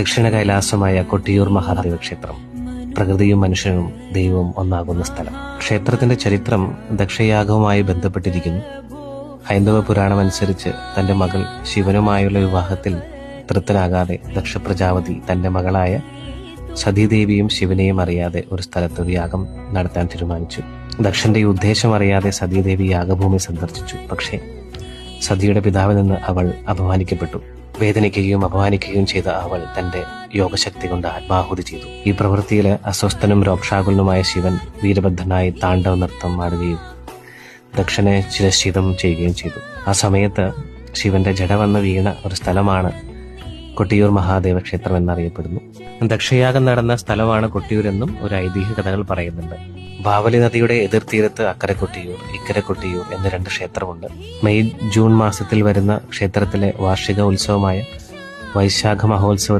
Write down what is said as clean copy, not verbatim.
ദക്ഷിണ കൈലാസമായ കൊട്ടിയൂർ മഹാദേവ ക്ഷേത്രം. പ്രകൃതിയും മനുഷ്യനും ദൈവവും ഒന്നാകുന്ന സ്ഥലം. ക്ഷേത്രത്തിന്റെ ചരിത്രം ദക്ഷയാഗവുമായി ബന്ധപ്പെട്ടിരിക്കുന്നു. ഹൈന്ദവ പുരാണമനുസരിച്ച് തന്റെ മകൾ ശിവനുമായുള്ള വിവാഹത്തിൽ തൃപ്തനാകാതെ ദക്ഷ പ്രജാപതി തന്റെ മകളായ സതീദേവിയും ശിവനെയും അറിയാതെ ഒരു സ്ഥലത്ത് ഒരു യാഗം നടത്താൻ തീരുമാനിച്ചു. ദക്ഷന്റെ ഈ ഉദ്ദേശം അറിയാതെ സതീദേവി യാഗഭൂമി സന്ദർശിച്ചു. പക്ഷേ സതിയുടെ പിതാവിൽ നിന്ന് അവൾ അപമാനിക്കപ്പെട്ടു. വേദനിക്കുകയും അപമാനിക്കുകയും ചെയ്ത അവൾ തന്റെ യോഗശക്തി കൊണ്ട് ആത്മാഹുതി ചെയ്തു. ഈ പ്രവൃത്തിയിൽ അസ്വസ്ഥനും രോക്ഷാകുലനുമായ ശിവൻ വീരബദ്ധനായി താണ്ഡവ നൃത്തം ആടുകയും ദക്ഷനെ ചിരശ്ചിതം ചെയ്യുകയും ചെയ്തു. ആ സമയത്ത് ശിവന്റെ ജട വന്ന് വീണ ഒരു സ്ഥലമാണ് കൊട്ടിയൂർ മഹാദേവ ക്ഷേത്രം എന്നറിയപ്പെടുന്നു. ദക്ഷയാഗം നടന്ന സ്ഥലമാണ് കൊട്ടിയൂരെന്നും ഒരു ഐതിഹ്യ കഥകൾ പറയുന്നുണ്ട്. ബാവലി നദിയുടെ എതിർത്തീരത്ത് അക്കരെ കൊട്ടിയൂർ, ഇക്കരെ കൊട്ടിയൂർ എന്ന 2 ക്ഷേത്രമുണ്ട്. മെയ് ജൂൺ മാസത്തിൽ വരുന്ന ക്ഷേത്രത്തിലെ വാർഷിക ഉത്സവമായ വൈശാഖ മഹോത്സവത്തിൽ